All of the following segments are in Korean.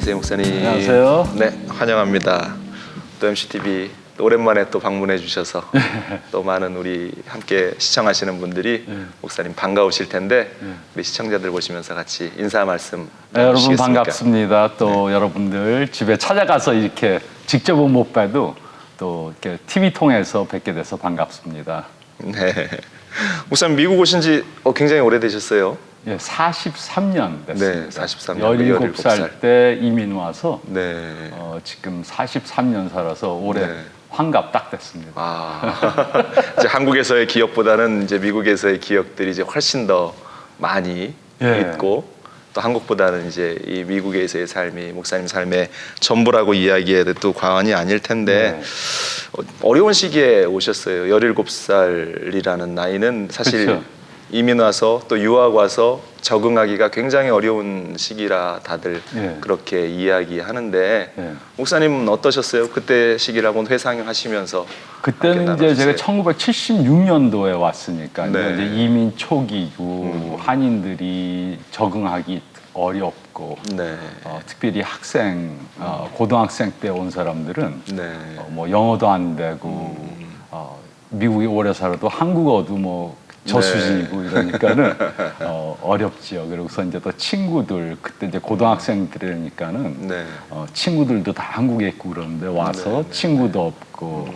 안녕하세요, 목사님. 안녕하세요. 네, 환영합니다. 또 MCTV 또 오랜만에 또 방문해 주셔서 또 많은 우리 함께 시청하시는 분들이 목사님 반가우실 텐데 우리 시청자들 보시면서 같이 인사 말씀 네, 여러분 주시겠습니까? 반갑습니다. 또 여러분들 집에 찾아가서 이렇게 직접은 못 봐도 또 이렇게 TV 통해서 뵙게 돼서 반갑습니다. 네, 목사님 미국 오신 지 굉장히 오래되셨어요. 예, 43년 됐습니다. 네, 43년. 17살 때 이민 와서 네. 지금 43년 살아서 올해 네. 환갑 딱 됐습니다. 이제 한국에서의 기억보다는 이제 미국에서의 기억들이 이제 훨씬 더 많이 있고 또 한국보다는 이제 이 미국에서의 삶이 목사님 삶의 전부라고 이야기해도 또 과언이 아닐 텐데 어려운 시기에 오셨어요. 17살이라는 나이는 사실 그쵸. 이민 와서 또 유학 와서 적응하기가 굉장히 어려운 시기라 다들 그렇게 이야기하는데 목사님은 어떠셨어요? 그때 시기를 한번 회상하시면서 그때는 이제 제가 1976년도에 왔으니까 네. 이제 이민 초기고 한인들이 적응하기 어렵고 네. 특별히 학생, 고등학생 때 온 사람들은 네. 뭐 영어도 안 되고 미국에 오래 살아도 한국어도 뭐 저수지이고 이러니까는 어렵지요. 그리고서 이제 또 친구들 그때 이제 고등학생들이니까는 친구들도 다 한국에 있고 그러는데 와서 친구도 없고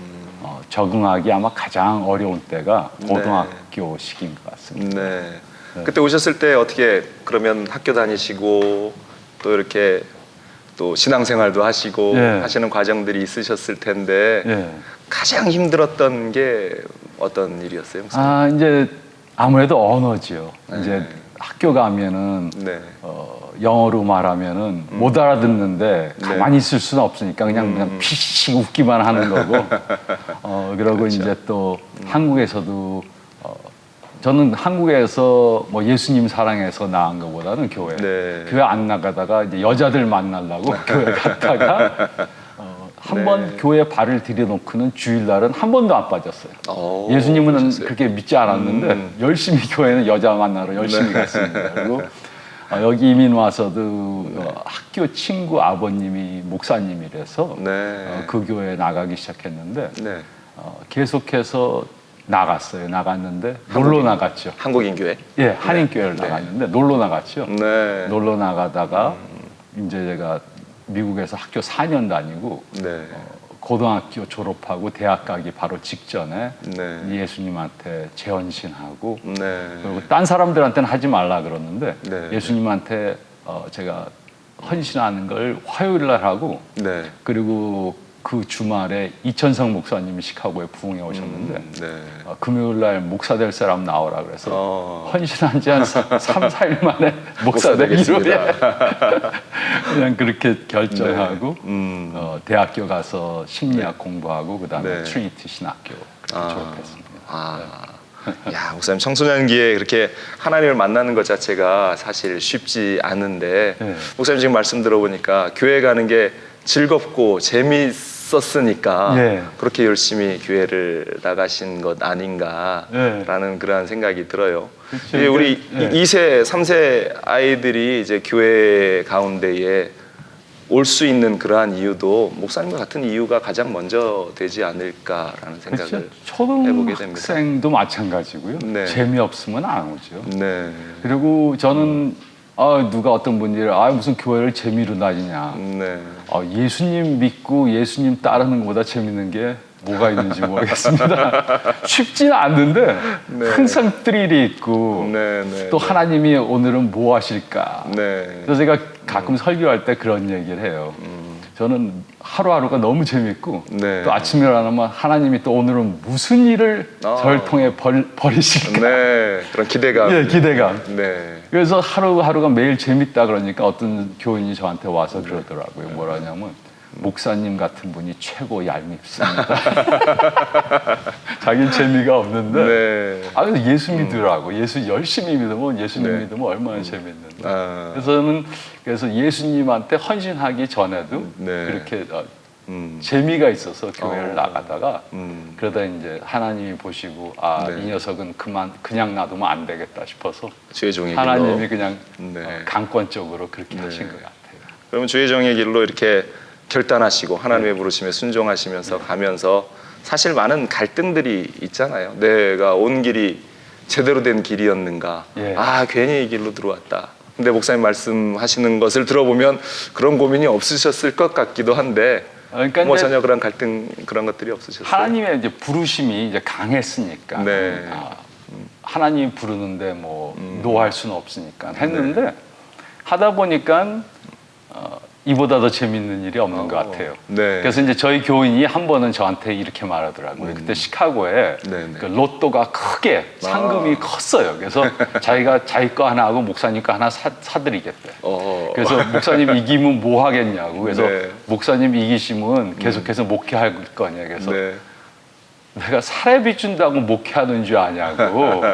적응하기 아마 가장 어려운 때가 고등학교 시기인 것 같습니다. 네. 그때 오셨을 때 어떻게 그러면 학교 다니시고 또 이렇게 또 신앙생활도 하시고 하시는 과정들이 있으셨을 텐데 가장 힘들었던 게 어떤 일이었어요? 이제 아무래도 언어지요. 이제 학교 가면은 영어로 말하면은 못 알아듣는데 가만히 있을 수는 없으니까 그냥 피식 웃기만 하는 거고. 그러고 그렇죠. 이제 또 한국에서도 저는 한국에서 뭐 예수님 사랑해서 나간 것보다는 교회 안 나가다가 이제 여자들 만나려고 교회 갔다가 한 번 교회에 발을 들여놓고는 주일날은 한 번도 안 빠졌어요. 예수님은 그러셨어요? 그렇게 믿지 않았는데 열심히 교회는 여자 만나러 열심히 갔습니다. 그리고 여기 이민 와서도 학교 친구 아버님이 목사님이라서 그 교회에 나가기 시작했는데 계속해서 나갔는데 놀러 나갔죠. 한국인 교회? 예, 한인 교회를 나갔는데 놀러 나갔죠. 놀러 나가다가 이제 제가 미국에서 학교 4년 다니고 고등학교 졸업하고 대학 가기 바로 직전에 예수님한테 재헌신하고 그리고 딴 사람들한테는 하지 말라 그러는데 예수님한테 제가 헌신하는 걸 화요일 날 하고 그리고 그 주말에 이천성 목사님이 시카고에 부흥해 오셨는데 금요일 날 목사 될 사람 나오라 그래서 헌신한 지 한 3, 4일 만에 목사 되기로 그냥 그렇게 결정하고 대학교 가서 심리학 공부하고 그다음에 트리니티 신학교 졸업했습니다. 야, 목사님 청소년기에 그렇게 하나님을 만나는 것 자체가 사실 쉽지 않은데 목사님 지금 말씀 들어보니까 교회 가는 게 즐겁고 재미있었으니까 그렇게 열심히 교회를 나가신 것 아닌가라는 그러한 생각이 들어요. 그렇죠. 우리 2세, 3세 아이들이 이제 교회 가운데에 올 수 있는 그러한 이유도 목사님과 같은 이유가 가장 먼저 되지 않을까라는 생각을 해보게 됩니다. 초등학생도 마찬가지고요. 재미없으면 안 오죠. 그리고 저는 누가 어떤 분들이 무슨 교회를 재미로 다니냐. 예수님 믿고 예수님 따르는 것보다 재밌는 게 뭐가 있는지 모르겠습니다. 쉽지는 않는데 항상 스릴이 있고 또 하나님이 오늘은 뭐 하실까. 그래서 제가 가끔 설교할 때 그런 얘기를 해요. 저는 하루하루가 너무 재밌고 또 아침에 일어나면 하나님이 또 오늘은 무슨 일을 저를 통해 벌이실까. 그런 기대감. 기대감. 그래서 하루하루가 매일 재밌다 그러니까 어떤 교인이 저한테 와서 그러더라고요. 뭐라냐면 목사님 같은 분이 최고 얄밉습니다. 자기는 재미가 없는데 그래서 예수 믿으라고. 예수 열심히 믿으면 예수님 믿으면 얼마나 재밌는데. 그래서 예수님한테 헌신하기 전에도 그렇게 재미가 있어서 교회를 나가다가 그러다 이제 하나님이 보시고 이 녀석은 그냥 놔두면 안 되겠다 싶어서 하나님이 그냥 강권적으로 그렇게 하신 것 같아요. 그러면 주의 정의 길로 이렇게 결단하시고 하나님의 부르심에 순종하시면서 가면서 사실 많은 갈등들이 있잖아요. 내가 온 길이 제대로 된 길이었는가? 아, 괜히 이 길로 들어왔다. 근데 목사님 말씀하시는 것을 들어보면 그런 고민이 없으셨을 것 같기도 한데 그러니까 뭐 전혀 그런 갈등 그런 것들이 없으셨어요? 하나님의 이제 부르심이 이제 강했으니까 네. 하나님이 부르는데 뭐 노할 수는 없으니까 했는데 하다 보니까 이보다 더 재밌는 일이 없는 것 같아요. 네. 그래서 이제 저희 교인이 한 번은 저한테 이렇게 말하더라고요. 그때 시카고에 그 로또가 크게 상금이 컸어요. 그래서 자기가 자기 거 하나 하고 목사님 거 하나 사드리겠대. 그래서 목사님 이기면 뭐 하겠냐고. 그래서 목사님 이기시면 계속해서 목회할 거냐. 그래서 내가 사례비 준다고 목회하는 줄 아냐고.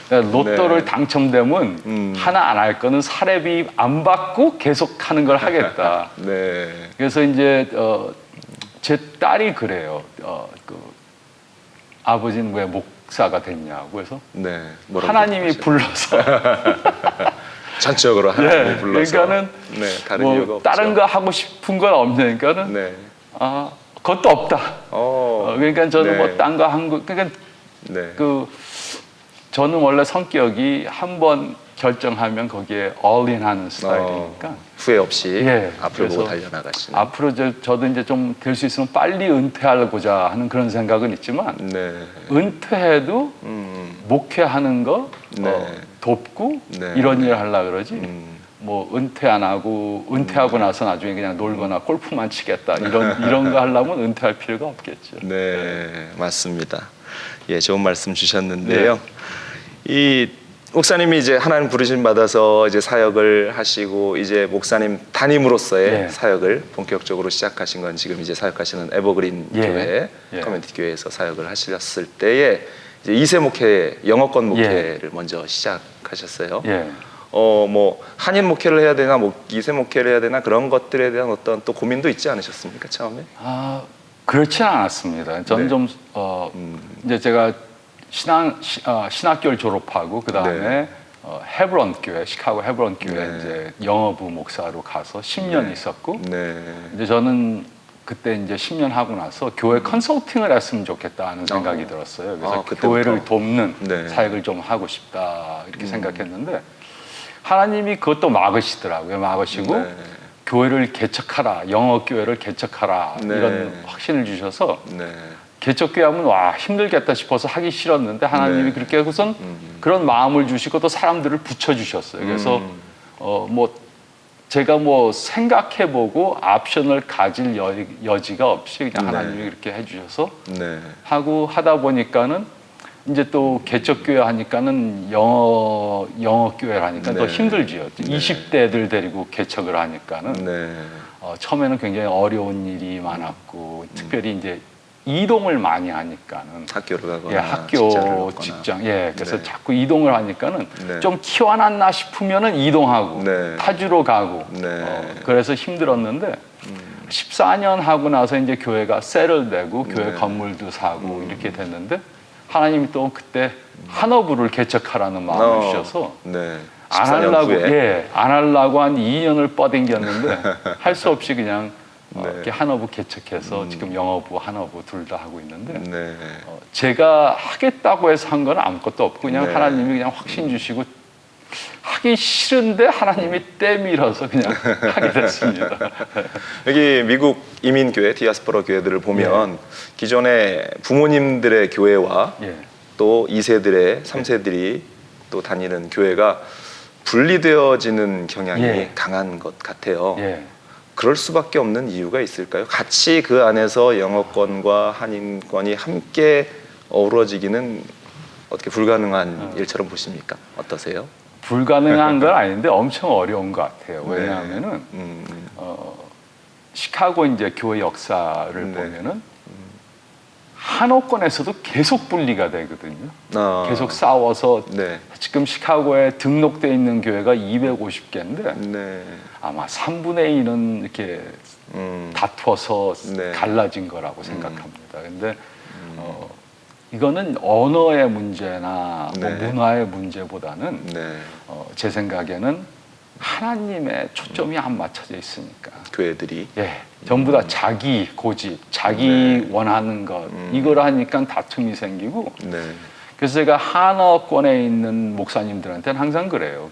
로또를 당첨되면 하나 안 할 거는 사례비 안 받고 계속 하는 걸 하겠다. 그래서 이제 제 딸이 그래요. 그 아버지는 왜 목사가 됐냐고. 그래서 하나님이 불러서 전적으로 하나님이 불러서. 그러니까는 다른 뭐 이유가 없죠. 다른 거 하고 싶은 건 없으니까는 그것도 없다. 그러니까 저는 뭐 딴 거 한 거 그러니까 저는 원래 성격이 한번 결정하면 거기에 all-in 하는 스타일이니까 후회 없이 앞으로 보고 그래서 달려나가시는. 앞으로 저도 이제 좀 될 수 있으면 빨리 은퇴하고자 하는 그런 생각은 있지만 은퇴해도 목회하는 거 돕고 이런 일 하려고 그러지. 뭐 은퇴 안 하고 은퇴하고 나서 나중에 그냥 놀거나 골프만 치겠다 이런 거 하려면 은퇴할 필요가 없겠죠. 맞습니다. 예, 좋은 말씀 주셨는데요. 이 목사님이 이제 하나님 부르심 받아서 이제 사역을 하시고 이제 목사님 담임으로서의 사역을 본격적으로 시작하신 건 지금 이제 사역하시는 에버그린 교회 커뮤니티 교회에서 사역을 하셨을 때에 이제 2세 목회 영어권 목회를 먼저 시작하셨어요. 뭐 한인 목회를 해야 되나, 뭐 2세 목회를 해야 되나 그런 것들에 대한 어떤 또 고민도 있지 않으셨습니까 처음에? 그렇지는 않았습니다. 저는 좀 이제 제가 신학교를 졸업하고 그 다음에 헤브론 교회, 시카고 헤브론 교회 이제 영어부 목사로 가서 10년 있었고 이제 저는 그때 이제 10년 하고 나서 교회 컨설팅을 했으면 좋겠다는 생각이 들었어요. 그래서 교회를 돕는 사역을 좀 하고 싶다 이렇게 생각했는데 하나님이 그것도 막으시더라고요. 막으시고 교회를 개척하라, 영어 교회를 개척하라 이런 확신을 주셔서 개척교회 하면 와 힘들겠다 싶어서 하기 싫었는데 하나님이 그렇게 하고선 그런 마음을 주시고 또 사람들을 붙여주셨어요. 그래서 뭐 제가 뭐 생각해보고 옵션을 가질 여지가 없이 그냥 하나님이 그렇게 해주셔서 하고 하다 보니까는 이제 또 개척교회 하니까는 영어 교회를 하니까 더 힘들지요. 20대들 데리고 개척을 하니까는 처음에는 굉장히 어려운 일이 많았고 특별히 이제 이동을 많이 하니까는 학교를 가거나 학교 직장 그래서 자꾸 이동을 하니까는 좀 키워놨나 싶으면은 이동하고 타주로 가고 그래서 힘들었는데 14년 하고 나서 이제 교회가 세럴되고 교회 건물도 사고 이렇게 됐는데 하나님이 또 그때 한어부를 개척하라는 마음을 주셔서 안 하려고 한 2년을 뻗댕겼는데 할 수 없이 그냥 이렇게 한어부 개척해서 지금 영어부, 한어부 둘 다 하고 있는데 제가 하겠다고 해서 한 건 아무것도 없고 그냥 하나님이 그냥 확신 주시고 하기 싫은데 하나님이 떼밀어서 그냥 하게 됐습니다. 여기 미국 이민교회, 디아스포라 교회들을 보면 기존의 부모님들의 교회와 또 2세들의 3세들이 또 다니는 교회가 분리되어지는 경향이 강한 것 같아요. 그럴 수밖에 없는 이유가 있을까요? 같이 그 안에서 영어권과 한인권이 함께 어우러지기는 어떻게 불가능한 일처럼 보십니까? 어떠세요? 불가능한 건 아닌데 엄청 어려운 것 같아요. 왜냐하면은 시카고 이제 교회 역사를 보면은 한옥권에서도 계속 분리가 되거든요. 계속 싸워서 지금 시카고에 등록돼 있는 교회가 250개인데 아마 3분의 2는 이렇게 다투어서 갈라진 거라고 생각합니다. 근데 이거는 언어의 문제나 뭐 문화의 문제보다는 제 생각에는 하나님의 초점이 안 맞춰져 있으니까. 교회들이. 예, 전부 다 자기 고집, 자기 원하는 것 이걸 하니까 다툼이 생기고. 네. 그래서 제가 한어권에 있는 목사님들한테는 항상 그래요.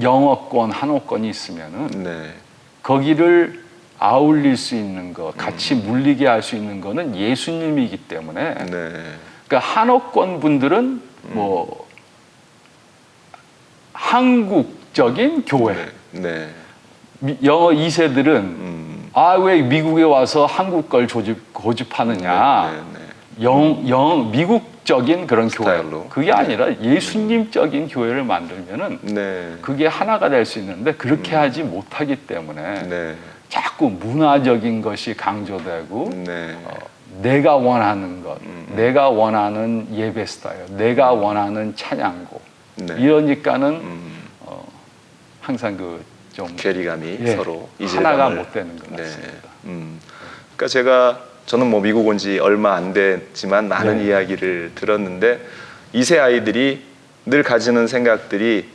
영어권, 한어권이 있으면은 네. 거기를 아울릴 수 있는 것, 같이 물리게 할 수 있는 거는 예수님이기 때문에. 네. 그러니까 한어권 분들은 뭐 한국적인 교회, 네. 영어 2세들은 아, 왜 미국에 와서 한국 걸 고집하느냐. 미국적인 그런 스타일로. 교회. 그게 아니라 예수님적인 교회를 만들면은 네. 그게 하나가 될 수 있는데 그렇게 하지 못하기 때문에 네. 자꾸 문화적인 것이 강조되고 네. 내가 원하는 것, 내가 원하는 예배 스타일, 내가 원하는 찬양곡 네. 이러니까는 항상 좀 괴리감이 서로 하나가 이질감을. 못 되는 것 네. 같습니다. 그러니까 저는 뭐 미국 온 지 얼마 안 됐지만 많은 네. 이야기를 들었는데 2세 아이들이 늘 가지는 생각들이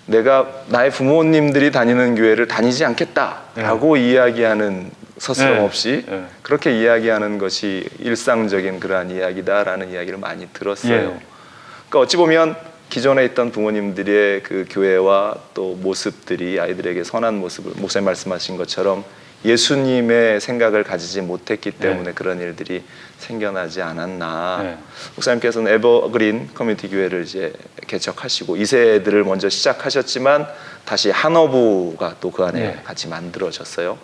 내가 나의 부모님들이 다니는 교회를 다니지 않겠다라고 이야기하는 서스럼 네. 없이 네. 그렇게 이야기하는 것이 일상적인 그러한 이야기다라는 이야기를 많이 들었어요. 그러니까 어찌 보면 기존에 있던 부모님들의 그 교회와 또 모습들이 아이들에게 선한 모습을 목사님 말씀하신 것처럼 예수님의 생각을 가지지 못했기 때문에 그런 일들이 생겨나지 않았나. 목사님께서는 에버그린 커뮤니티 교회를 이제 개척하시고 2세들을 먼저 시작하셨지만 다시 한어부가 또 그 안에 같이 만들어졌어요.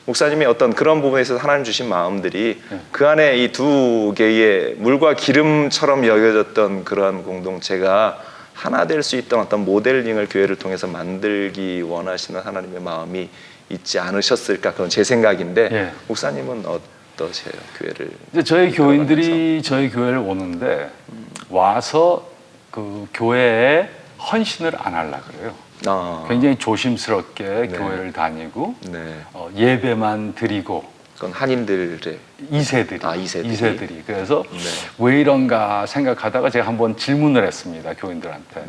목사님이 어떤 그런 부분에 있어서 하나님 주신 마음들이 그 안에 이 두 개의 물과 기름처럼 여겨졌던 그러한 공동체가 하나 될 수 있던 어떤 모델링을 교회를 통해서 만들기 원하시는 하나님의 마음이 있지 않으셨을까? 그건 제 생각인데 목사님은 어떠세요? 교회를 이제 저희 교인들이 저희 교회를 오는데 와서 그 교회에 헌신을 안 하려 그래요. 굉장히 조심스럽게 교회를 다니고 예배만 드리고. 그건 한인들의 2세들이. 그래서 왜 이런가 생각하다가 제가 한번 질문을 했습니다. 교인들한테.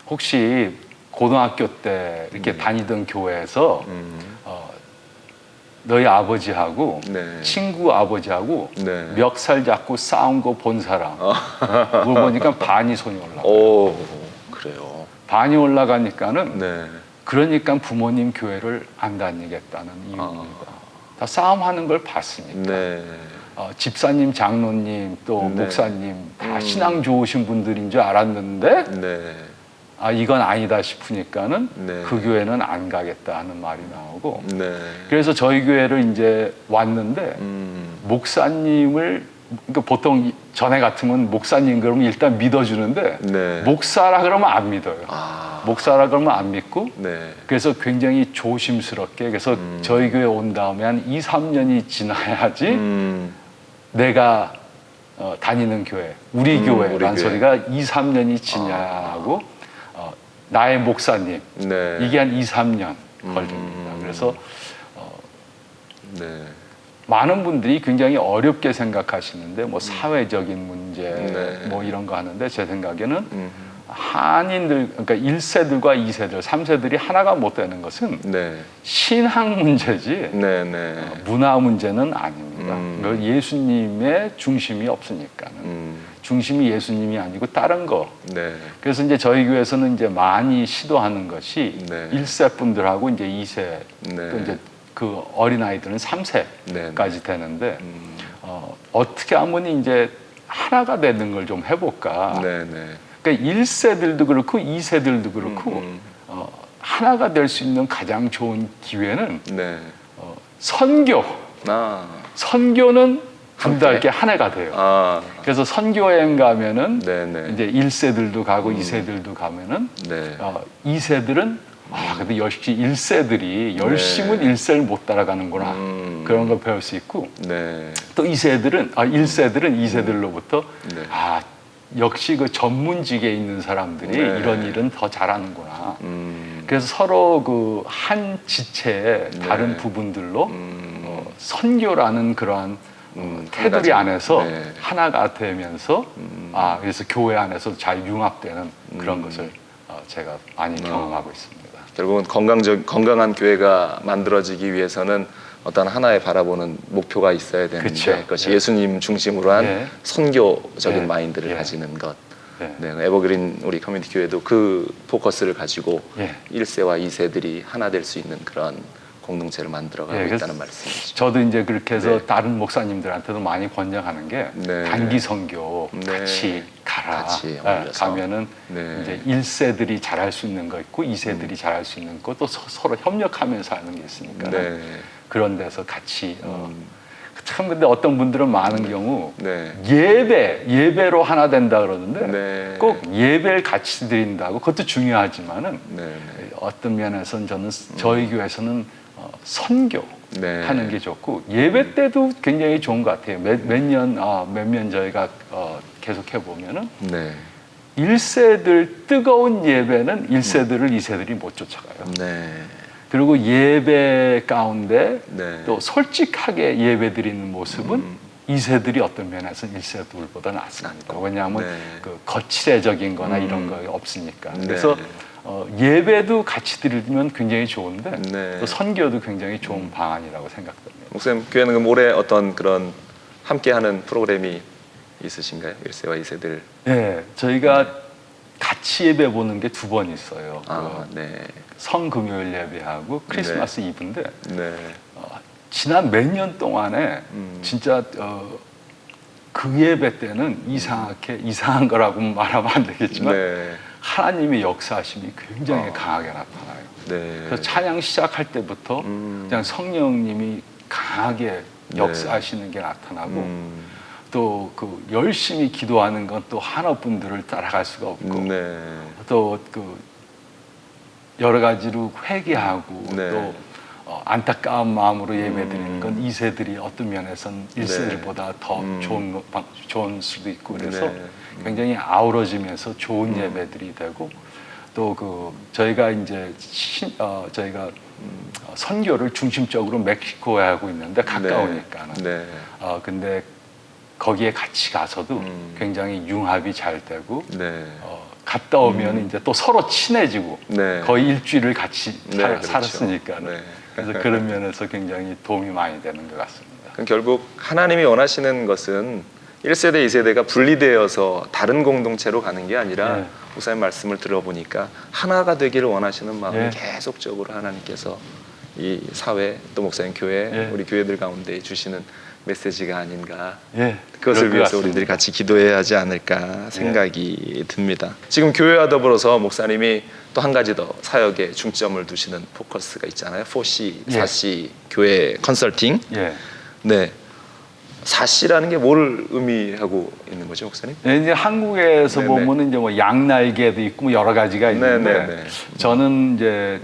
혹시 고등학교 때 이렇게 다니던 교회에서 너희 아버지하고 친구 아버지하고 멱살 잡고 싸운 거 본 사람. 그걸 보니까 반이 손이 올라가요. 오, 그래요. 반이 올라가니까는 그러니까 부모님 교회를 안 다니겠다는 이유입니다. 다 싸움하는 걸 봤습니다. 집사님, 장로님, 또 목사님 다 신앙 좋으신 분들인 줄 알았는데 아, 이건 아니다 싶으니까는 그 교회는 안 가겠다 하는 말이 나오고 그래서 저희 교회를 이제 왔는데 목사님을 그러니까 보통 전에 같으면 목사님 그러면 일단 믿어주는데 목사라 그러면 안 믿어요. 목사라 그러면 안 믿고 그래서 굉장히 조심스럽게 그래서 저희 교회 온 다음에 한 2, 3년이 지나야지 내가 다니는 교회, 우리 교회라는 소리가 2, 3년이 지나고 나의 목사님 이게 한 2, 3년 걸립니다. 그래서 많은 분들이 굉장히 어렵게 생각하시는데 뭐 사회적인 문제 뭐 이런 거 하는데 제 생각에는 한인들 그러니까 1세들과 2세들, 3세들이 하나가 못 되는 것은 신앙 문제지 문화 문제는 아닙니다. 예수님의 중심이 없으니까는 중심이 예수님이 아니고 다른 거. 그래서 이제 저희 교회에서는 이제 많이 시도하는 것이 1세 분들하고 이제 2세 또 이제 그 어린 아이들은 3세까지 되는데 어떻게 하면 이제 하나가 되는 걸 좀 해볼까. 그러니까 1세들도 그렇고 2세들도 그렇고 하나가 될 수 있는 가장 좋은 기회는 선교. 선교는 둘 다 이렇게 하나가 돼요. 그래서 선교여행 가면은 이제 1세들도 가고 2세들도 가면은 2세들은 근데 역시 1세들이 열심은 1세를 못 따라가는구나. 그런 걸 배울 수 있고 또 1세들은 2세들로부터 역시 그 전문직에 있는 사람들이 이런 일은 더 잘하는구나. 그래서 서로 그 한 지체의 다른 부분들로 선교라는 그러한 테두리 안에서 하나가 되면서 그래서 교회 안에서 잘 융합되는 그런 것을 제가 많이 경험하고 있습니다. 결국은 건강한 교회가 만들어지기 위해서는 어떤 하나의 바라보는 목표가 있어야 되는데 그쵸. 그것이 예. 예수님 중심으로 한 예. 선교적인 예. 마인드를 예. 가지는 것. 예. 네, 에버그린 우리 커뮤니티 교회도 그 포커스를 가지고 예. 1세와 2세들이 하나 될 수 있는 그런 공동체를 만들어가고 예, 있다는 말씀이죠. 저도 이제 그렇게 해서 네. 다른 목사님들한테도 많이 권장하는 게 네. 단기 선교 네. 같이 가라. 같이 예, 어울려서. 가면은 네. 이제 1세들이 잘할 수 있는 거 있고 2세들이 잘할 수 있는 거 또 서로 협력하면서 하는 게 있으니까 네. 그런 데서 같이 참 근데 어떤 분들은 많은 경우 네. 예배로 하나 된다 그러는데 네. 꼭 예배를 같이 드린다고 그것도 중요하지만은 네. 어떤 면에서는 저는 저희 교회에서는 선교 네. 하는 게 좋고 예배 때도 굉장히 좋은 것 같아요. 몇 년 저희가 계속 해보면은 네. 1세들 뜨거운 예배는 1세들을 2세들이 못 쫓아가요. 네. 그리고 예배 가운데 네. 또 솔직하게 예배 드리는 모습은 2세들이 어떤 면에서는 1세들보다 낫습니다. 왜냐하면 네. 그 거칠애적인 거나 이런 거 없으니까. 네. 그래서 예배도 같이 드리면 굉장히 좋은데 네. 또 선교도 굉장히 좋은 방안이라고 생각됩니다. 목사님 교회는 그럼 올해 어떤 그런 함께하는 프로그램이 있으신가요? 1세와 2세들. 네, 저희가 같이 예배 보는 게 2번 있어요. 네. 성금요일 예배하고 크리스마스 이브인데 네. 지난 몇 년 동안에 진짜 그 예배 때는 이상한 거라고 말하면 안 되겠지만 네. 하나님의 역사하심이 굉장히 강하게 나타나요. 네. 그래서 찬양 시작할 때부터 그냥 성령님이 강하게 역사하시는 게 나타나고 또 그 열심히 기도하는 건 또 하나분들을 따라갈 수가 없고 네. 또 그 여러 가지로 회개하고 네. 또 안타까운 마음으로 예배드리는 건 2세들이 어떤 면에서는 1세들보다 더 좋은 수도 있고 그래서 네. 굉장히 아우러지면서 좋은 예배들이 되고 또 그 저희가 이제 저희가 선교를 중심적으로 멕시코에 하고 있는데 가까우니까는 네. 근데 거기에 같이 가서도 굉장히 융합이 잘 되고 네. 갔다 오면 이제 또 서로 친해지고 네. 거의 일주일을 같이 네, 그렇죠. 살았으니까 네. 그래서 그런 면에서 굉장히 도움이 많이 되는 것 같습니다. 그럼 결국 하나님이 원하시는 것은 1세대, 2세대가 분리되어서 다른 공동체로 가는 게 아니라 네. 목사님 말씀을 들어보니까 하나가 되기를 원하시는 마음이 네. 계속적으로 하나님께서 이 사회 또 목사님 교회 네. 우리 교회들 가운데 주시는 메시지가 아닌가. 예, 그것을 그럴 것 위해서 같습니다. 우리들이 같이 기도해야 하지 않을까 생각이 듭니다. 지금 교회와 더불어서 목사님이 또 한 가지 더 사역에 중점을 두시는 포커스가 있잖아요. 4C, 4C 교회 컨설팅. 예. 네. 4C라는 게 뭘 의미하고 있는 거죠, 목사님? 네, 이제 한국에서 네네. 보면은 이제 뭐 양날개도 있고 뭐 여러 가지가 있는데 네네네. 저는 이제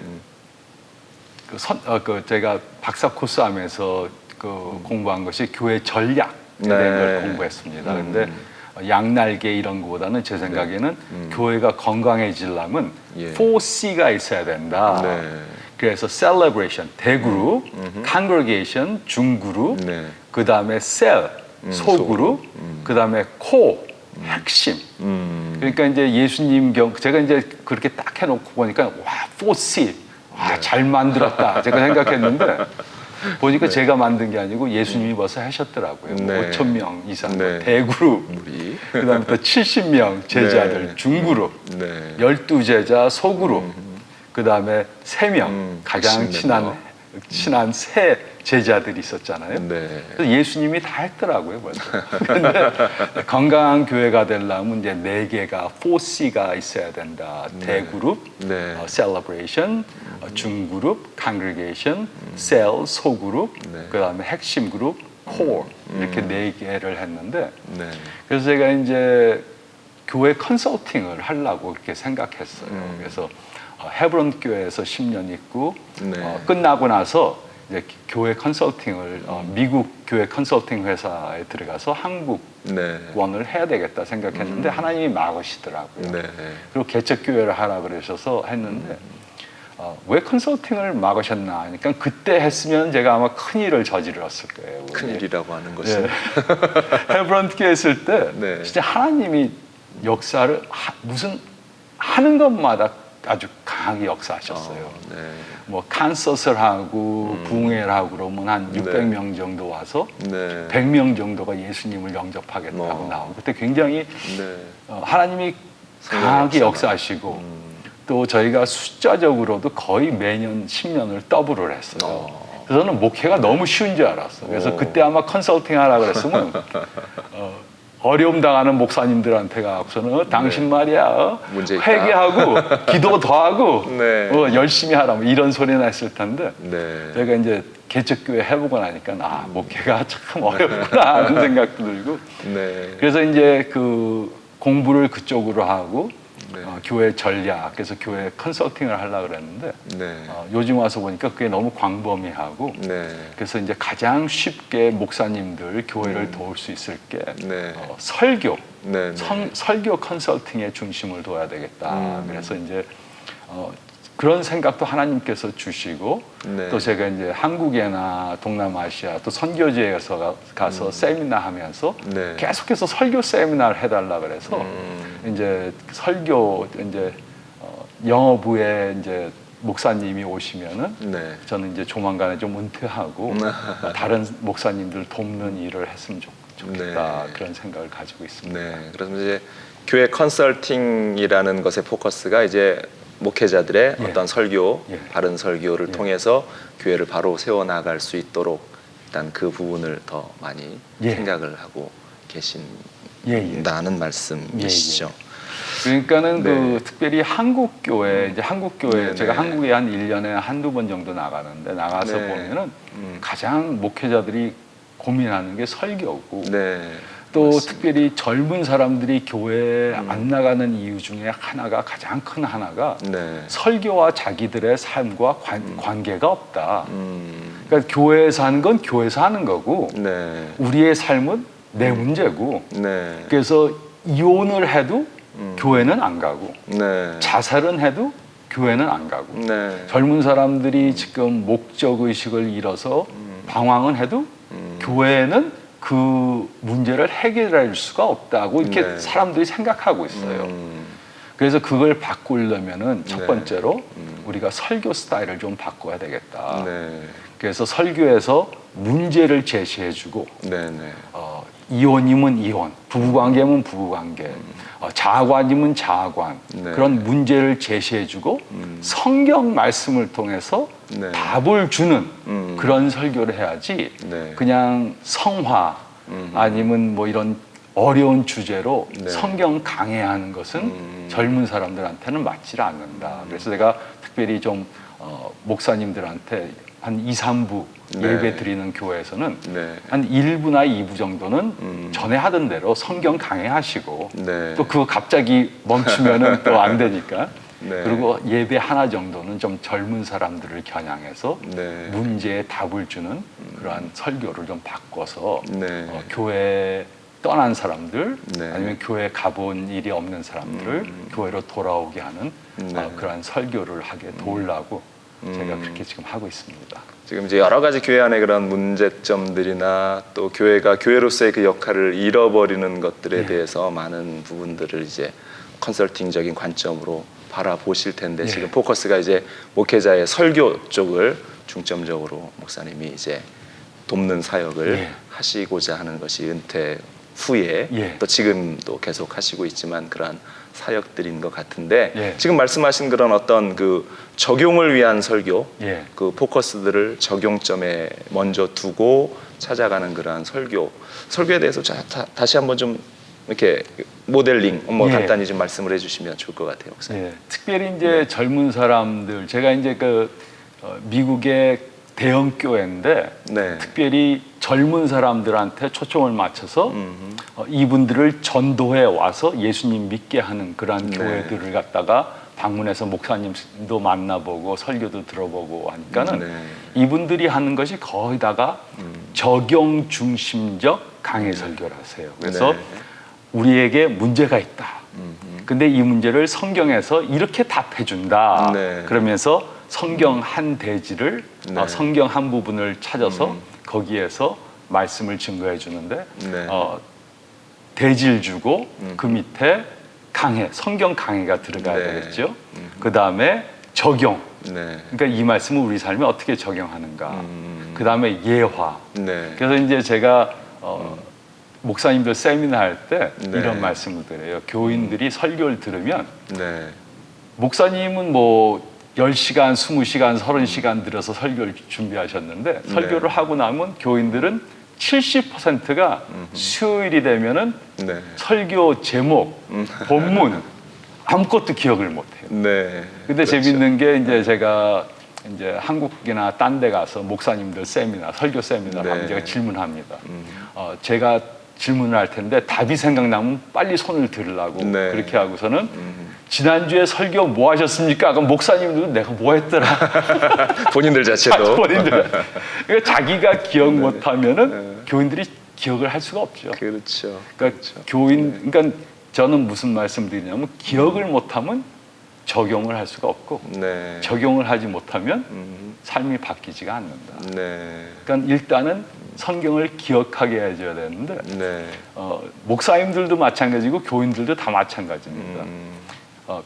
제가 박사 코스 하면서 공부한 것이 교회 전략에 대한 네. 걸 공부했습니다. 근데 양날개 이런 거보다는 제 생각에는 교회가 건강해지려면 예. 4C가 있어야 된다. 네. 그래서 celebration, 대그룹, congregation, 중그룹, 네. 그 다음에 cell, 소그룹, 그 다음에 core, 핵심. 그러니까 이제 예수님 제가 이제 그렇게 딱 해놓고 보니까 와, 4C, 와, 잘 만들었다. 제가 생각했는데 보니까 제가 만든 게 아니고 예수님이 벌써 하셨더라고요. 네. 5,000명 이상 네. 대그룹, 우리. 그 다음에 또 70명 제자들 네. 중그룹, 네. 12제자 소그룹, 그 다음에 3명 가장 핵심 친한 세 제자들이 있었잖아요. 네. 그래서 예수님이 다 했더라고요, 벌써. 근데 건강한 교회가 되려면 이제 4개가 4C가 있어야 된다. 대그룹, 네. celebration, 중그룹, congregation, cell, 소그룹, 네. 그다음에 핵심 그룹, core 이렇게 4개를 했는데 네. 그래서 제가 이제 교회 컨설팅을 하려고 이렇게 생각했어요. 그래서 헤브론 교회에서 10년 있고 네. 끝나고 나서 이제 교회 컨설팅을 미국 교회 컨설팅 회사에 들어가서 한국원을 네. 해야 되겠다 생각했는데 하나님이 막으시더라고요. 네. 그리고 개척 교회를 하라 그러셔서 했는데 왜 컨설팅을 막으셨나 하니까 그때 했으면 제가 아마 큰 일을 저질렀을 거예요. 큰일이라고 하는 것은. 헤브론 교회 있을 때 네. 진짜 하나님이 역사를 무슨 하는 것마다 아주 강하게 역사하셨어요. 네. 뭐 칸서스를 하고 부흥회를 하고 그러면 한 600명 정도 와서 네. 100명 정도가 예수님을 영접하겠다고 나오고 그때 굉장히 네. 하나님이 강하게 역사하시고 또 저희가 숫자적으로도 거의 매년 10년을 더블을 했어요. 그래서 저는 목회가 너무 쉬운 줄 알았어요. 그래서 그때 아마 컨설팅 하라고 그랬으면 어려움 당하는 목사님들한테 가고서는 당신 말이야 회개하고 기도 더 하고 네. 열심히 하라 뭐 이런 소리나 했을 텐데 네. 저희가 이제 개척교회 해보고 나니까 목회가 참 어렵구나 하는 생각도 들고 네. 그래서 이제 그 공부를 그쪽으로 하고 네. 교회 전략 그래서 교회 컨설팅을 하려고 그랬는데 네. 요즘 와서 보니까 그게 너무 광범위하고 네. 그래서 이제 가장 쉽게 목사님들 교회를 도울 수 있을 게 네. 설교 네. 설교 컨설팅에 중심을 둬야 되겠다. 그래서 이제 그런 생각도 하나님께서 주시고 네. 또 제가 이제 한국이나 동남아시아 또 선교지에서 가서 세미나 하면서 네. 계속해서 설교 세미나를 해달라 그래서 이제 설교 이제 영어부에 이제 목사님이 오시면은 네. 저는 이제 조만간에 좀 은퇴하고 다른 목사님들 돕는 일을 했으면 좋겠다 네. 그런 생각을 가지고 있습니다. 네. 그래서 이제 교회 컨설팅이라는 것의 포커스가 이제 목회자들의 어떤 설교, 바른 설교를 통해서 교회를 바로 세워 나갈 수 있도록 일단 그 부분을 더 많이 생각을 하고 계신다는 말씀이시죠. 그러니까는 그 특별히 한국 교회 이제 한국 교회 제가 한국에 한 1년에 한두 번 정도 나가는데 나가서 보면은 가장 목회자들이 고민하는 게 설교고 또 맞습니다. 특별히 젊은 사람들이 교회에 안 나가는 이유 중에 하나가 가장 큰 하나가 설교와 자기들의 삶과 관계가 없다. 그러니까 교회에서 하는 건 교회에서 하는 거고 우리의 삶은 내 문제고 그래서 이혼을 해도 교회는 안 가고 자살은 해도 교회는 안 가고 젊은 사람들이 지금 목적의식을 잃어서 방황은 해도 교회는 그 문제를 해결할 수가 없다고 이렇게 사람들이 생각하고 있어요. 그래서 그걸 바꾸려면은 첫 번째로 우리가 설교 스타일을 좀 바꿔야 되겠다. 그래서 설교에서 문제를 제시해주고 이혼이면 이혼, 부부관계면 부부관계, 자아관이면 자아관 그런 문제를 제시해주고 성경 말씀을 통해서 답을 주는 그런 설교를 해야지 그냥 성화 아니면 뭐 이런 어려운 주제로 성경 강해하는 것은 젊은 사람들한테는 맞지 않는다. 그래서 내가 특별히 좀 목사님들한테 한 2, 3부 예배 드리는 교회에서는 한 1부나 2부 정도는 전에 하던 대로 성경 강해하시고 또 그거 갑자기 멈추면은 또 안 되니까 그리고 예배 하나 정도는 좀 젊은 사람들을 겨냥해서 문제에 답을 주는 그러한 설교를 좀 바꿔서 교회 떠난 사람들 아니면 교회 가본 일이 없는 사람들을 교회로 돌아오게 하는 그러한 설교를 하게 도우려고 제가 그렇게 지금 하고 있습니다. 지금 이제 여러 가지 교회 안에 그런 문제점들이나 또 교회가 교회로서의 그 역할을 잃어버리는 것들에 대해서 많은 부분들을 이제 컨설팅적인 관점으로 바라보실 텐데 지금 포커스가 이제 목회자의 설교 쪽을 중점적으로 목사님이 이제 돕는 사역을 하시고자 하는 것이 은퇴 후에 또 지금도 계속 하시고 있지만 그러한 사역들인 것 같은데 지금 말씀하신 그런 어떤 그 적용을 위한 설교 그 포커스들을 적용점에 먼저 두고 찾아가는 그러한 설교에 대해서 다시 한번 좀 이렇게 모델링 간단히 좀 말씀을 해주시면 좋을 것 같아요, 목사님. 특별히 이제 젊은 사람들 제가 이제 그 미국의 대형 교회인데 특별히 젊은 사람들한테 초점을 맞춰서 이분들을 전도해 와서 예수님 믿게 하는 그러한 교회들을 갖다가 방문해서 목사님도 만나보고 설교도 들어보고 하니까는 이분들이 하는 것이 거의 다가 적용 중심적 강해 설교를 하세요. 그래서 우리에게 문제가 있다. 근데 이 문제를 성경에서 이렇게 답해 준다. 그러면서 성경 한 대지를 성경 한 부분을 찾아서 거기에서 말씀을 증거해 주는데 대지를 주고 그 밑에 강해, 성경 강해가 들어가야 네. 되겠죠. 그 다음에 적용. 네. 그러니까 이 말씀을 우리 삶에 어떻게 적용하는가. 그 다음에 예화. 네. 그래서 이제 제가 목사님들 세미나 할 때 네. 이런 말씀을 드려요. 교인들이 설교를 들으면 네. 목사님은 뭐 10시간, 20시간, 30시간 들어서 설교를 준비하셨는데 설교를 하고 나면 교인들은 70%가 수요일이 되면은 네. 설교 제목, 본문 아무것도 기억을 못해요. 네. 근데 그렇죠. 재밌는 게 이제 제가 이제 한국이나 딴 데 가서 목사님들 세미나, 설교 세미나 네. 하면 제가 질문합니다. 제가 질문을 할 텐데 답이 생각나면 빨리 손을 들으려고 네. 그렇게 하고서는 지난주에 설교 뭐 하셨습니까? 그럼 목사님들도 내가 뭐 했더라. 본인들 자체도. 본인들. 그러니까 자기가 기억 못하면은 교인들이 기억을 할 수가 없죠. 그렇죠. 그러니까 교인, 그러니까 저는 무슨 말씀드리냐면 기억을 못하면 적용을 할 수가 없고 네. 적용을 하지 못하면 삶이 바뀌지가 않는다. 네. 그러니까 일단은 성경을 기억하게 해줘야 되는데 네. 목사님들도 마찬가지고 교인들도 다 마찬가지입니다.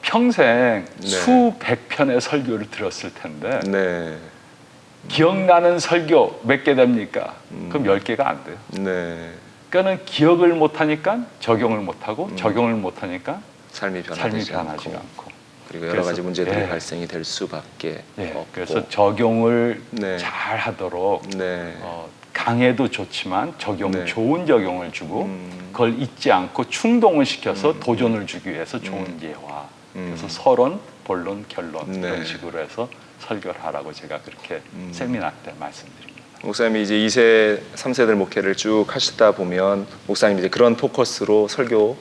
평생 네. 수백 편의 설교를 들었을 텐데 네. 기억나는 설교 몇 개 됩니까? 그럼 10개가 안 돼요. 네. 그러니까는 기억을 못하니까 적용을 못하고 적용을 못하니까 삶이 삶이 변하지 변하지가 않고 않고. 그리고 여러 가지 문제들이 예. 발생이 될 수밖에 없고. 그래서 적용을 네. 잘 하도록 네. 강해도 좋지만 적용, 네. 좋은 적용을 주고 그걸 잊지 않고 충동을 시켜서 도전을 주기 위해서 좋은 예화. 그래서 서론, 본론, 결론 네. 이런 식으로 해서 설교를 하라고 제가 그렇게 세미나 때 말씀드립니다. 목사님이 이제 2세, 3세들 목회를 쭉 하시다 보면 목사님이 이제 그런 포커스로 설교를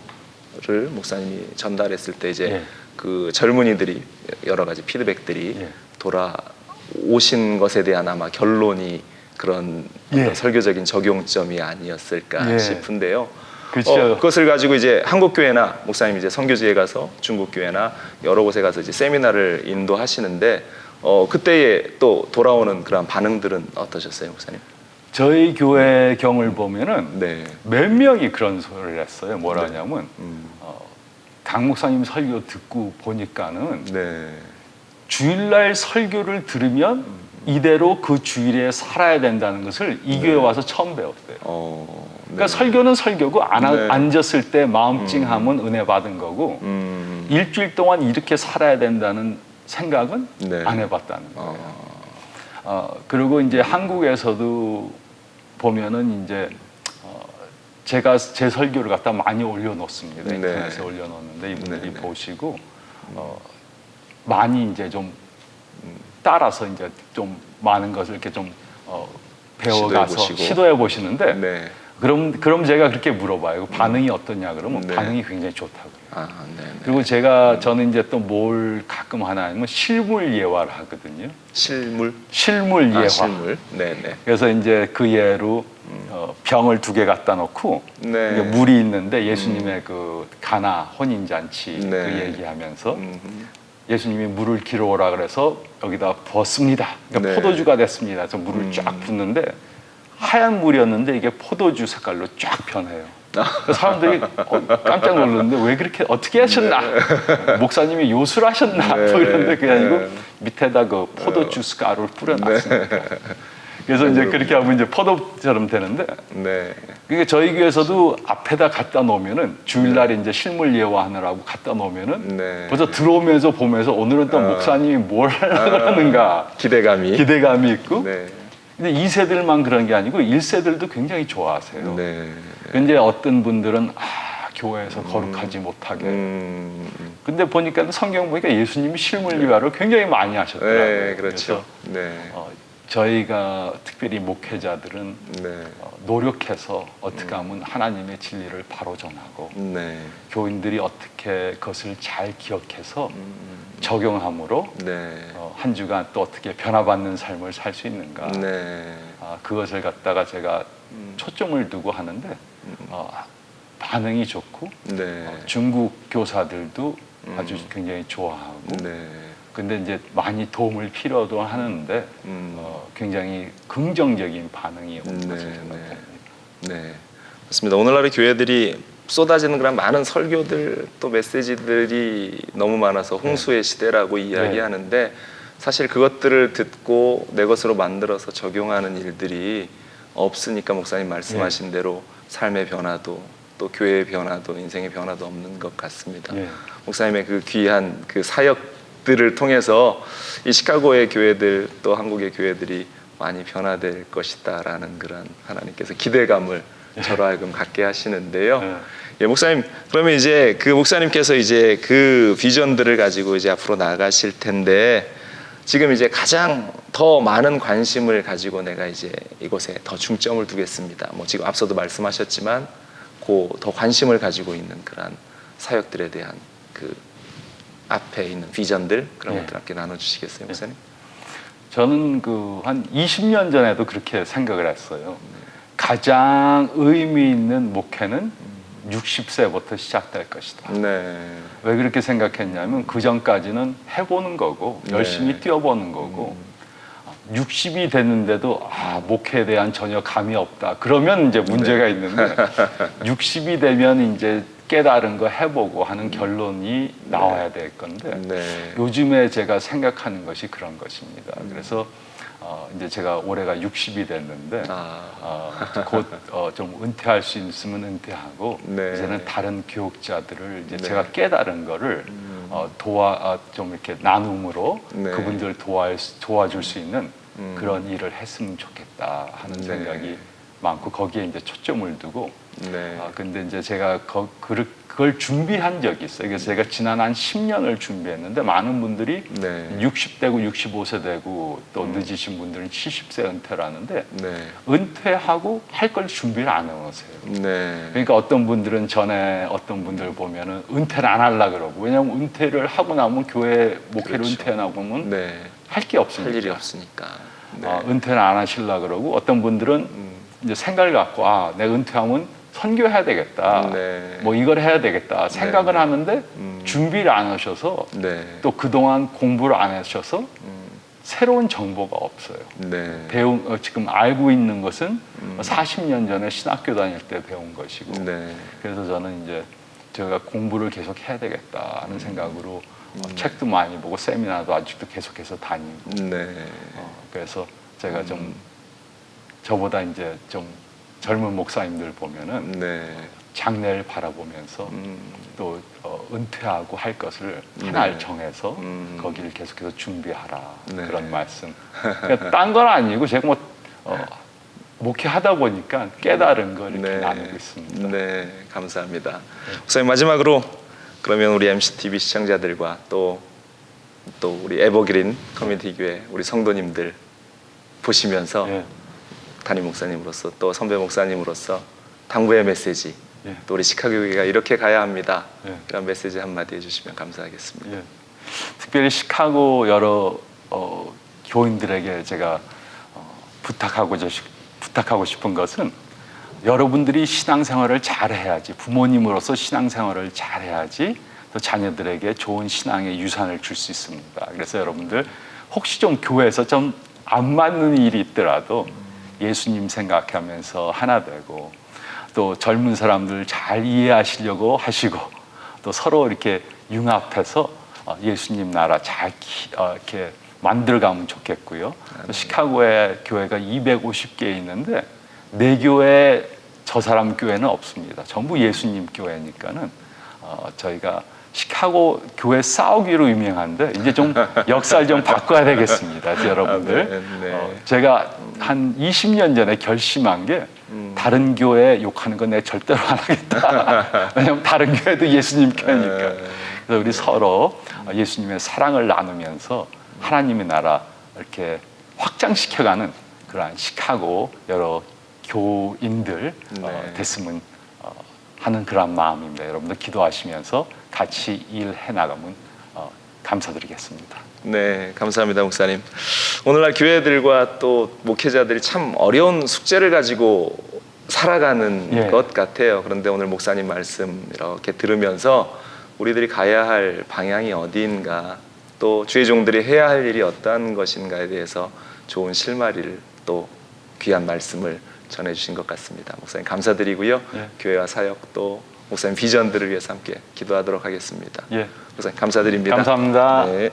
목사님이 전달했을 때 이제 예. 그 젊은이들이 여러 가지 피드백들이 예. 돌아오신 것에 대한 아마 결론이 그런 예. 어떤 설교적인 적용점이 아니었을까 예. 싶은데요. 그렇죠. 그것을 가지고 이제 한국 교회나 목사님 이제 선교지에 가서 중국 교회나 여러 곳에 가서 이제 세미나를 인도하시는데 그때에 또 돌아오는 그런 반응들은 어떠셨어요, 목사님? 저희 교회 경을 보면은 네. 몇 명이 그런 소리를 했어요. 뭐라냐면 강 목사님 설교 듣고 보니까는 네. 주일날 설교를 들으면 이대로 그 주일에 살아야 된다는 것을 이 교회 와서 처음 배웠대요. 그러니까 설교는 설교고 네. 앉았을 때 마음 찡하면 은혜 받은 거고 일주일 동안 이렇게 살아야 된다는 생각은 네. 안 해봤다는 거예요. 그리고 이제 한국에서도 보면은 이제 제가 제 설교를 갖다 많이 올려놓습니다. 네. 인터넷에 올려놓는데 이분들이 네. 보시고 많이 이제 좀 따라서 이제 좀 많은 것을 이렇게 좀 배워가서 시도해 보시는데 네. 그럼 제가 그렇게 물어봐요. 반응이 어떠냐 그러면 네. 반응이 굉장히 좋다고요. 네. 그리고 저는 이제 또 뭘 가끔 하나 하면 실물 예화를 하거든요. 실물 예화. 실물. 네, 네. 그래서 이제 그 예로 병을 2개 갖다 놓고 네. 이게 물이 있는데 예수님의 그 가나 혼인 잔치 네. 그 얘기하면서 예수님이 물을 길어오라 그래서 여기다 부었습니다. 그러니까 네. 포도주가 됐습니다. 그래서 물을 쫙 붓는데 하얀 물이었는데 이게 포도주 색깔로 쫙 변해요. 그래서 사람들이 깜짝 놀랐는데 왜 그렇게 어떻게 하셨나? 목사님이 요술하셨나? 네. 뭐 이런데 그게 아니고 네. 밑에다 그 포도주스 가루를 뿌려놨습니다. 그래서 이제 그렇게 하면 이제 포도처럼 되는데 네. 그러니까 저희 교회에서도 앞에다 갖다 놓으면은 주일날에 이제 실물 예화하느라고 갖다 놓으면은 네. 벌써 들어오면서 보면서 오늘은 또 목사님이 뭘 하려고 하는가 기대감이 있고 네. 근데 2세들만 그런 게 아니고 1세들도 굉장히 좋아하세요. 네. 근데 어떤 분들은 교회에서 거룩하지 못하게 근데 보니까 성경 보니까 예수님이 실물 예화를 굉장히 많이 하셨더라고요. 네, 그렇죠. 네. 저희가 특별히 목회자들은 네. 노력해서 어떻게 하면 하나님의 진리를 바로 전하고 네. 교인들이 어떻게 그것을 잘 기억해서 적용함으로 네. 한 주간 또 어떻게 변화받는 삶을 살 수 있는가 네. 그것을 갖다가 제가 초점을 두고 하는데 반응이 좋고 네. 중국 교사들도 아주 굉장히 좋아하고 네. 근데 이제 많이 도움을 필요도 하는데 굉장히 긍정적인 반응이 오는 것을 네, 생각합니다. 네, 맞습니다. 오늘날의 교회들이 쏟아지는 그런 많은 설교들 또 메시지들이 너무 많아서 홍수의 시대라고 이야기하는데 사실 그것들을 듣고 내 것으로 만들어서 적용하는 일들이 없으니까 목사님 말씀하신 대로 삶의 변화도 또 교회의 변화도 인생의 변화도 없는 것 같습니다. 목사님의 그 귀한 그 사역들을 통해서 이 시카고의 교회들 또 한국의 교회들이 많이 변화될 것이다라는 그런 하나님께서 기대감을 저로 하여금 갖게 하시는데요. 목사님 그러면 이제 그 목사님께서 이제 그 비전들을 가지고 이제 앞으로 나가실 텐데 지금 이제 가장 더 많은 관심을 가지고 내가 이제 이곳에 더 중점을 두겠습니다. 뭐 지금 앞서도 말씀하셨지만 더 관심을 가지고 있는 그런 사역들에 대한 그 앞에 있는 비전들 그런 것들 함께 나눠주시겠어요, 목사님? 저는 한 20년 전에도 그렇게 생각을 했어요. 가장 의미 있는 목회는 60세부터 시작될 것이다. 왜 그렇게 생각했냐면 그 전까지는 해보는 거고 열심히 뛰어보는 거고 60이 됐는데도 목회에 대한 전혀 감이 없다. 그러면 이제 문제가 있는데 60이 되면 이제 깨달은 거 해보고 하는 결론이 나와야 될 건데 요즘에 제가 생각하는 것이 그런 것입니다. 그래서 이제 제가 올해가 60이 됐는데 곧 좀 은퇴할 수 있으면 은퇴하고 이제는 다른 교육자들을 이제 제가 깨달은 거를 좀 이렇게 나눔으로 그분들 도와줄 수 있는 그런 일을 했으면 좋겠다 하는 생각이 많고 거기에 이제 초점을 두고 근데 이제 제가 그걸 준비한 적이 있어요. 그래서 제가 지난 한 10년을 준비했는데 많은 분들이 60대고 65세 되고 또 늦으신 분들은 70세 은퇴를 하는데 은퇴하고 할 걸 준비를 안 해놓으세요. 그러니까 어떤 분들은 전에 어떤 분들 보면은 은퇴를 안 하려고 그러고 왜냐하면 은퇴를 하고 나면 교회 목회를 은퇴하고 나면 할 게 없으니까. 할 일이 없으니까. 은퇴를 안 하시려고 그러고 어떤 분들은 이제 생각을 갖고 내가 은퇴하면 선교해야 되겠다. 뭐 이걸 해야 되겠다. 생각을 하는데 준비를 안 하셔서 또 그동안 공부를 안 하셔서 새로운 정보가 없어요. 지금 알고 있는 것은 40년 전에 신학교 다닐 때 배운 것이고 그래서 저는 이제 제가 공부를 계속 해야 되겠다 하는 생각으로 책도 많이 보고 세미나도 아직도 계속해서 다니고 그래서 제가 좀 저보다 이제 좀 젊은 목사님들 보면은 장래를 바라보면서 또 은퇴하고 할 것을 하나를 정해서 거기를 계속해서 준비하라 그런 말씀. 그러니까 딴 건 아니고 제가 뭐 목회하다 보니까 깨달은 걸 이렇게 나누고 있습니다. 감사합니다. 목사님 마지막으로 그러면 우리 MCTV 시청자들과 또 우리 에버그린 커뮤니티 교회 우리 성도님들 보시면서 담임 목사님으로서 또 선배 목사님으로서 당부의 메시지 또 우리 시카고 교회가 이렇게 가야 합니다. 그런 메시지 한마디 해주시면 감사하겠습니다. 특별히 시카고 여러 교인들에게 제가 부탁하고 싶은 것은 여러분들이 신앙생활을 잘해야지 부모님으로서 신앙생활을 잘해야지 또 자녀들에게 좋은 신앙의 유산을 줄 수 있습니다. 그래서 여러분들 혹시 좀 교회에서 좀 안 맞는 일이 있더라도 예수님 생각하면서 하나 되고 또 젊은 사람들 잘 이해하시려고 하시고 또 서로 이렇게 융합해서 예수님 나라 잘 이렇게 만들어가면 좋겠고요. 시카고에 교회가 250개 있는데 내 교회 저 사람 교회는 없습니다. 전부 예수님 교회니까는 저희가 시카고 교회 싸우기로 유명한데 이제 좀 역사를 좀 바꿔야 되겠습니다. 여러분들. 제가 한 20년 전에 결심한 게 다른 교회 욕하는 건 내가 절대로 안 하겠다. 왜냐하면 다른 교회도 예수님 교회니까. 그래서 우리 서로 예수님의 사랑을 나누면서 하나님의 나라 이렇게 확장시켜가는 그러한 시카고 여러 교인들 됐으면 하는 그런 마음입니다. 여러분들 기도하시면서 같이 일해 나가면 감사드리겠습니다. 감사합니다, 목사님. 오늘날 교회들과 또 목회자들이 참 어려운 숙제를 가지고 살아가는 것 같아요. 그런데 오늘 목사님 말씀 이렇게 들으면서 우리들이 가야 할 방향이 어디인가, 또 주의 종들이 해야 할 일이 어떠한 것인가에 대해서 좋은 실마리를 또 귀한 말씀을 전해주신 것 같습니다. 목사님 감사드리고요. 교회와 사역 또 목사님 비전들을 위해서 함께 기도하도록 하겠습니다. 예. 목사님 감사드립니다. 감사합니다. 네.